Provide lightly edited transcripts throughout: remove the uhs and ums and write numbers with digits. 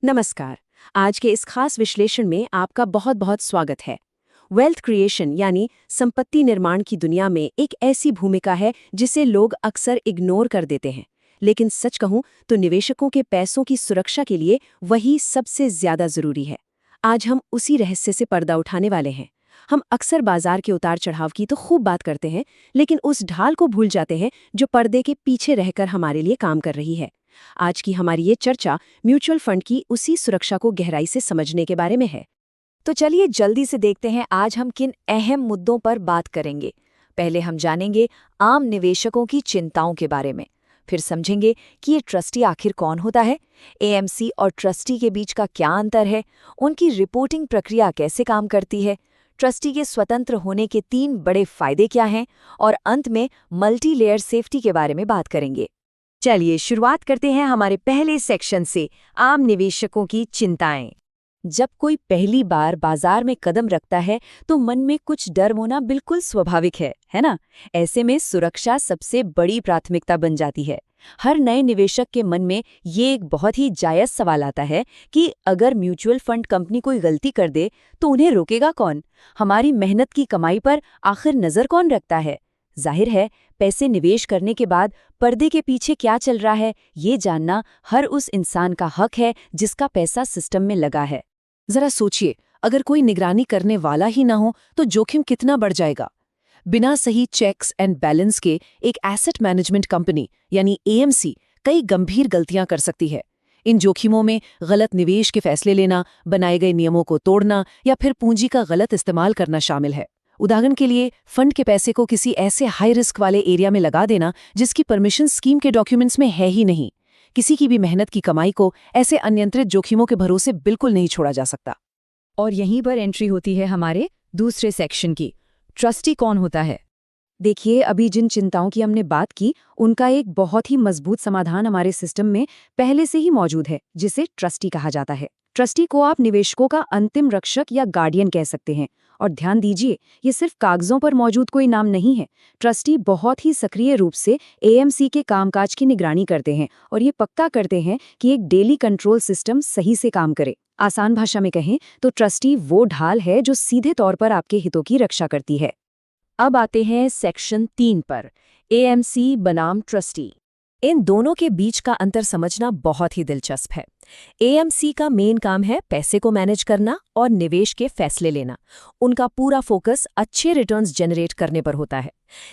नमस्कार। आज के इस खास विश्लेषण में आपका बहुत बहुत स्वागत है। वेल्थ क्रिएशन यानी संपत्ति निर्माण की दुनिया में एक ऐसी भूमिका है जिसे लोग अक्सर इग्नोर कर देते हैं। लेकिन सच कहूं तो निवेशकों के पैसों की सुरक्षा के लिए वही सबसे ज्यादा जरूरी है। आज हम उसी रहस्य से पर्दा उठाने वाले हैं। हम अक्सर बाजार के उतार चढ़ाव की तो खूब बात करते हैं, लेकिन उस ढाल को भूल जाते हैं जो पर्दे के पीछे रहकर हमारे लिए काम कर रही है। आज की हमारी ये चर्चा म्यूचुअल फंड की उसी सुरक्षा को गहराई से समझने के बारे में है। तो चलिए जल्दी से देखते हैं आज हम किन अहम मुद्दों पर बात करेंगे। पहले हम जानेंगे आम निवेशकों की चिंताओं के बारे में। फिर समझेंगे कि ये ट्रस्टी आखिर कौन होता है, एएमसी और ट्रस्टी के बीच का क्या अंतर है, उनकी रिपोर्टिंग प्रक्रिया कैसे काम करती है, ट्रस्टी के स्वतंत्र होने के 3 बड़े फायदे क्या हैं, और अंत में मल्टी लेयर सेफ्टी के बारे में बात करेंगे। चलिए शुरुआत करते हैं हमारे पहले सेक्शन से, आम निवेशकों की चिंताएं। जब कोई पहली बार बाजार में कदम रखता है तो मन में कुछ डर होना बिल्कुल स्वाभाविक है ना? ऐसे में सुरक्षा सबसे बड़ी प्राथमिकता बन जाती है। हर नए निवेशक के मन में ये एक बहुत ही जायज सवाल आता है कि अगर म्यूचुअल फंड कंपनी कोई गलती कर दे तो उन्हें रोकेगा कौन? हमारी मेहनत की कमाई पर आखिर नजर कौन रखता है? जाहिर है, पैसे निवेश करने के बाद पर्दे के पीछे क्या चल रहा है, ये जानना हर उस इंसान का हक है जिसका पैसा सिस्टम में लगा है। जरा सोचिए, अगर कोई निगरानी करने वाला ही ना हो तो जोखिम कितना बढ़ जाएगा। बिना सही चेक्स एंड बैलेंस के एक एसेट मैनेजमेंट कंपनी यानी एएमसी कई गंभीर गलतियां कर सकती है। इन जोखिमों में गलत निवेश के फैसले लेना, बनाए गए नियमों को तोड़ना या फिर पूंजी का गलत इस्तेमाल करना शामिल है। उदाहरण के लिए, फंड के पैसे को किसी ऐसे हाई रिस्क वाले एरिया में लगा देना जिसकी परमिशन स्कीम के डॉक्यूमेंट्स में है ही नहीं। किसी की भी मेहनत की कमाई को ऐसे अनियंत्रित जोखिमों के भरोसे बिल्कुल नहीं छोड़ा जा सकता। और यहीं पर एंट्री होती है हमारे दूसरे सेक्शन की, ट्रस्टी कौन होता है। देखिए, अभी जिन चिंताओं की हमने बात की उनका एक बहुत ही मजबूत समाधान हमारे सिस्टम में पहले से ही मौजूद है, जिसे ट्रस्टी कहा जाता है। ट्रस्टी को आप निवेशकों का अंतिम रक्षक या गार्डियन कह सकते हैं। और ध्यान दीजिए, ये सिर्फ कागजों पर मौजूद कोई नाम नहीं है। ट्रस्टी बहुत ही सक्रिय रूप से एएमसी के कामकाज की निगरानी करते हैं और ये पक्का करते हैं कि एक डेली कंट्रोल सिस्टम सही से काम करे। आसान भाषा में कहें तो ट्रस्टी वो ढाल है जो सीधे तौर पर आपके हितों की रक्षा करती है। अब आते हैं सेक्शन 3 पर, एएमसी बनाम ट्रस्टी। इन दोनों के बीच का अंतर समझना बहुत ही दिलचस्प है। एएमसी का मेन काम है पैसे को मैनेज करना और निवेश के फैसले लेना। उनका पूरा फोकस अच्छे रिटर्न्स जनरेट करने पर होता है।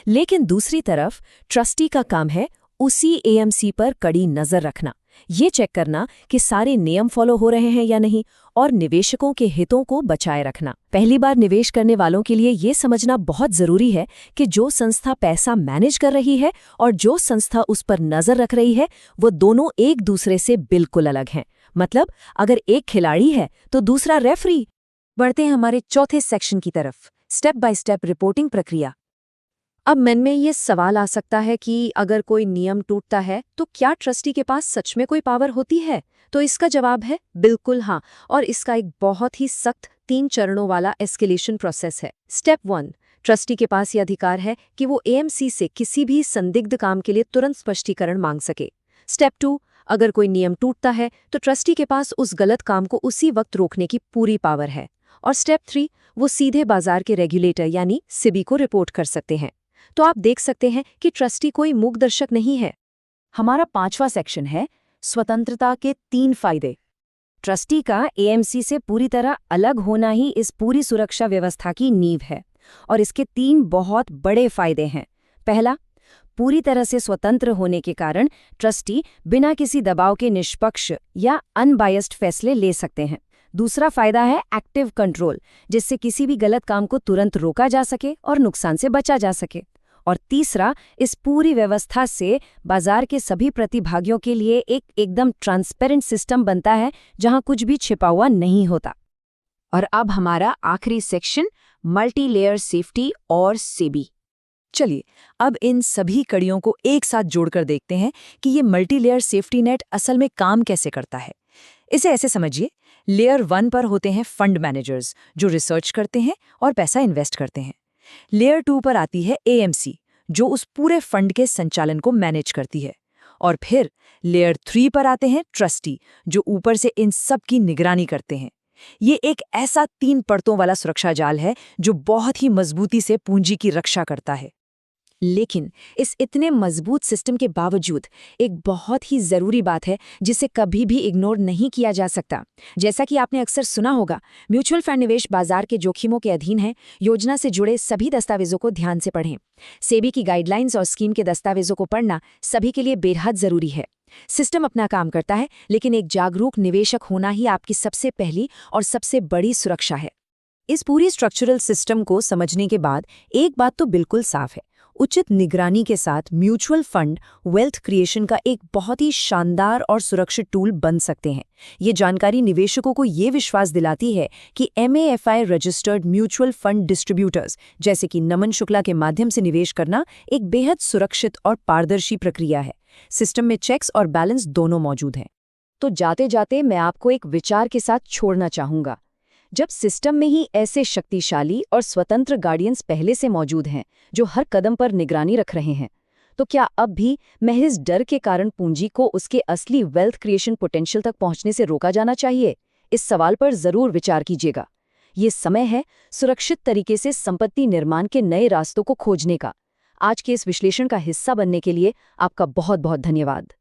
लेकिन दूसरी तरफ ट्रस्टी का काम है उसी एएमसी पर कड़ी नजर रखना, ये चेक करना कि सारे नियम फॉलो हो रहे हैं या नहीं, और निवेशकों के हितों को बचाए रखना। पहली बार निवेश करने वालों के लिए ये समझना बहुत जरूरी है कि जो संस्था पैसा मैनेज कर रही है और जो संस्था उस पर नजर रख रही है, वो दोनों एक दूसरे से बिल्कुल अलग हैं। मतलब अगर एक खिलाड़ी है तो दूसरा रेफरी। बढ़ते हैं हमारे चौथे सेक्शन की तरफ, स्टेप बाय स्टेप रिपोर्टिंग प्रक्रिया। अब मन में ये सवाल आ सकता है कि अगर कोई नियम टूटता है तो क्या ट्रस्टी के पास सच में कोई पावर होती है? तो इसका जवाब है बिल्कुल हाँ, और इसका एक बहुत ही सख्त 3 चरणों वाला एस्केलेशन प्रोसेस है। स्टेप 1, ट्रस्टी के पास ये अधिकार है कि वो एएमसी से किसी भी संदिग्ध काम के लिए तुरंत स्पष्टीकरण मांग सके। स्टेप 2, अगर कोई नियम टूटता है तो ट्रस्टी के पास उस गलत काम को उसी वक्त रोकने की पूरी पावर है। और स्टेप 3, वो सीधे बाजार के रेगुलेटर यानी सेबी को रिपोर्ट कर सकते हैं। तो आप देख सकते हैं कि ट्रस्टी कोई मूक दर्शक नहीं है। हमारा 5वां सेक्शन है, स्वतंत्रता के 3 फायदे। ट्रस्टी का एएमसी से पूरी तरह अलग होना ही इस पूरी सुरक्षा व्यवस्था की नींव है, और इसके 3 बहुत बड़े फायदे हैं। पहला, पूरी तरह से स्वतंत्र होने के कारण ट्रस्टी बिना किसी दबाव के निष्पक्ष या अनबायस्ड फैसले ले सकते हैं। दूसरा फायदा है एक्टिव कंट्रोल, जिससे किसी भी गलत काम को तुरंत रोका जा सके और नुकसान से बचा जा सके। और तीसरा, इस पूरी व्यवस्था से बाजार के सभी प्रतिभागियों के लिए एक एकदम ट्रांसपेरेंट सिस्टम बनता है जहां कुछ भी छिपा हुआ नहीं होता। और अब हमारा आखिरी सेक्शन, मल्टी लेयर सेफ्टी और सेबी। चलिए अब इन सभी कड़ियों को एक साथ जोड़कर देखते हैं कि ये मल्टी लेयर सेफ्टी नेट असल में काम कैसे करता है। इसे ऐसे समझिए, लेयर 1 पर होते हैं फंड मैनेजर्स जो रिसर्च करते हैं और पैसा इन्वेस्ट करते हैं। लेयर 2 पर आती है एएमसी जो उस पूरे फंड के संचालन को मैनेज करती है। और फिर लेयर 3 पर आते हैं ट्रस्टी, जो ऊपर से इन सब की निगरानी करते हैं। ये एक ऐसा 3 परतों वाला सुरक्षा जाल है जो बहुत ही मजबूती से पूंजी की रक्षा करता है। लेकिन इस इतने मजबूत सिस्टम के बावजूद एक बहुत ही ज़रूरी बात है जिसे कभी भी इग्नोर नहीं किया जा सकता। जैसा कि आपने अक्सर सुना होगा, म्यूचुअल फंड निवेश बाजार के जोखिमों के अधीन है। योजना से जुड़े सभी दस्तावेजों को ध्यान से पढ़ें। सेबी की गाइडलाइंस और स्कीम के दस्तावेजों को पढ़ना सभी के लिए बेहद ज़रूरी है। सिस्टम अपना काम करता है, लेकिन एक जागरूक निवेशक होना ही आपकी सबसे पहली और सबसे बड़ी सुरक्षा है। इस पूरी स्ट्रक्चरल सिस्टम को समझने के बाद एक बात तो बिल्कुल साफ है, उचित निगरानी के साथ म्यूचुअल फंड वेल्थ क्रिएशन का एक बहुत ही शानदार और सुरक्षित टूल बन सकते हैं। ये जानकारी निवेशकों को ये विश्वास दिलाती है कि MAFI registered mutual fund distributors जैसे कि नमन शुक्ला के माध्यम से निवेश करना एक बेहद सुरक्षित और पारदर्शी प्रक्रिया है। सिस्टम में चेक्स और बैलेंस दोनों मौजूद हैं। तो जाते जाते मैं आपको एक विचार के साथ छोड़ना चाहूंगा। जब सिस्टम में ही ऐसे शक्तिशाली और स्वतंत्र गार्डियंस पहले से मौजूद हैं जो हर कदम पर निगरानी रख रहे हैं, तो क्या अब भी महज डर के कारण पूंजी को उसके असली वेल्थ क्रिएशन पोटेंशियल तक पहुंचने से रोका जाना चाहिए? इस सवाल पर जरूर विचार कीजिएगा। ये समय है सुरक्षित तरीके से संपत्ति निर्माण के नए रास्तों को खोजने का। आज के इस विश्लेषण का हिस्सा बनने के लिए आपका बहुत बहुत धन्यवाद।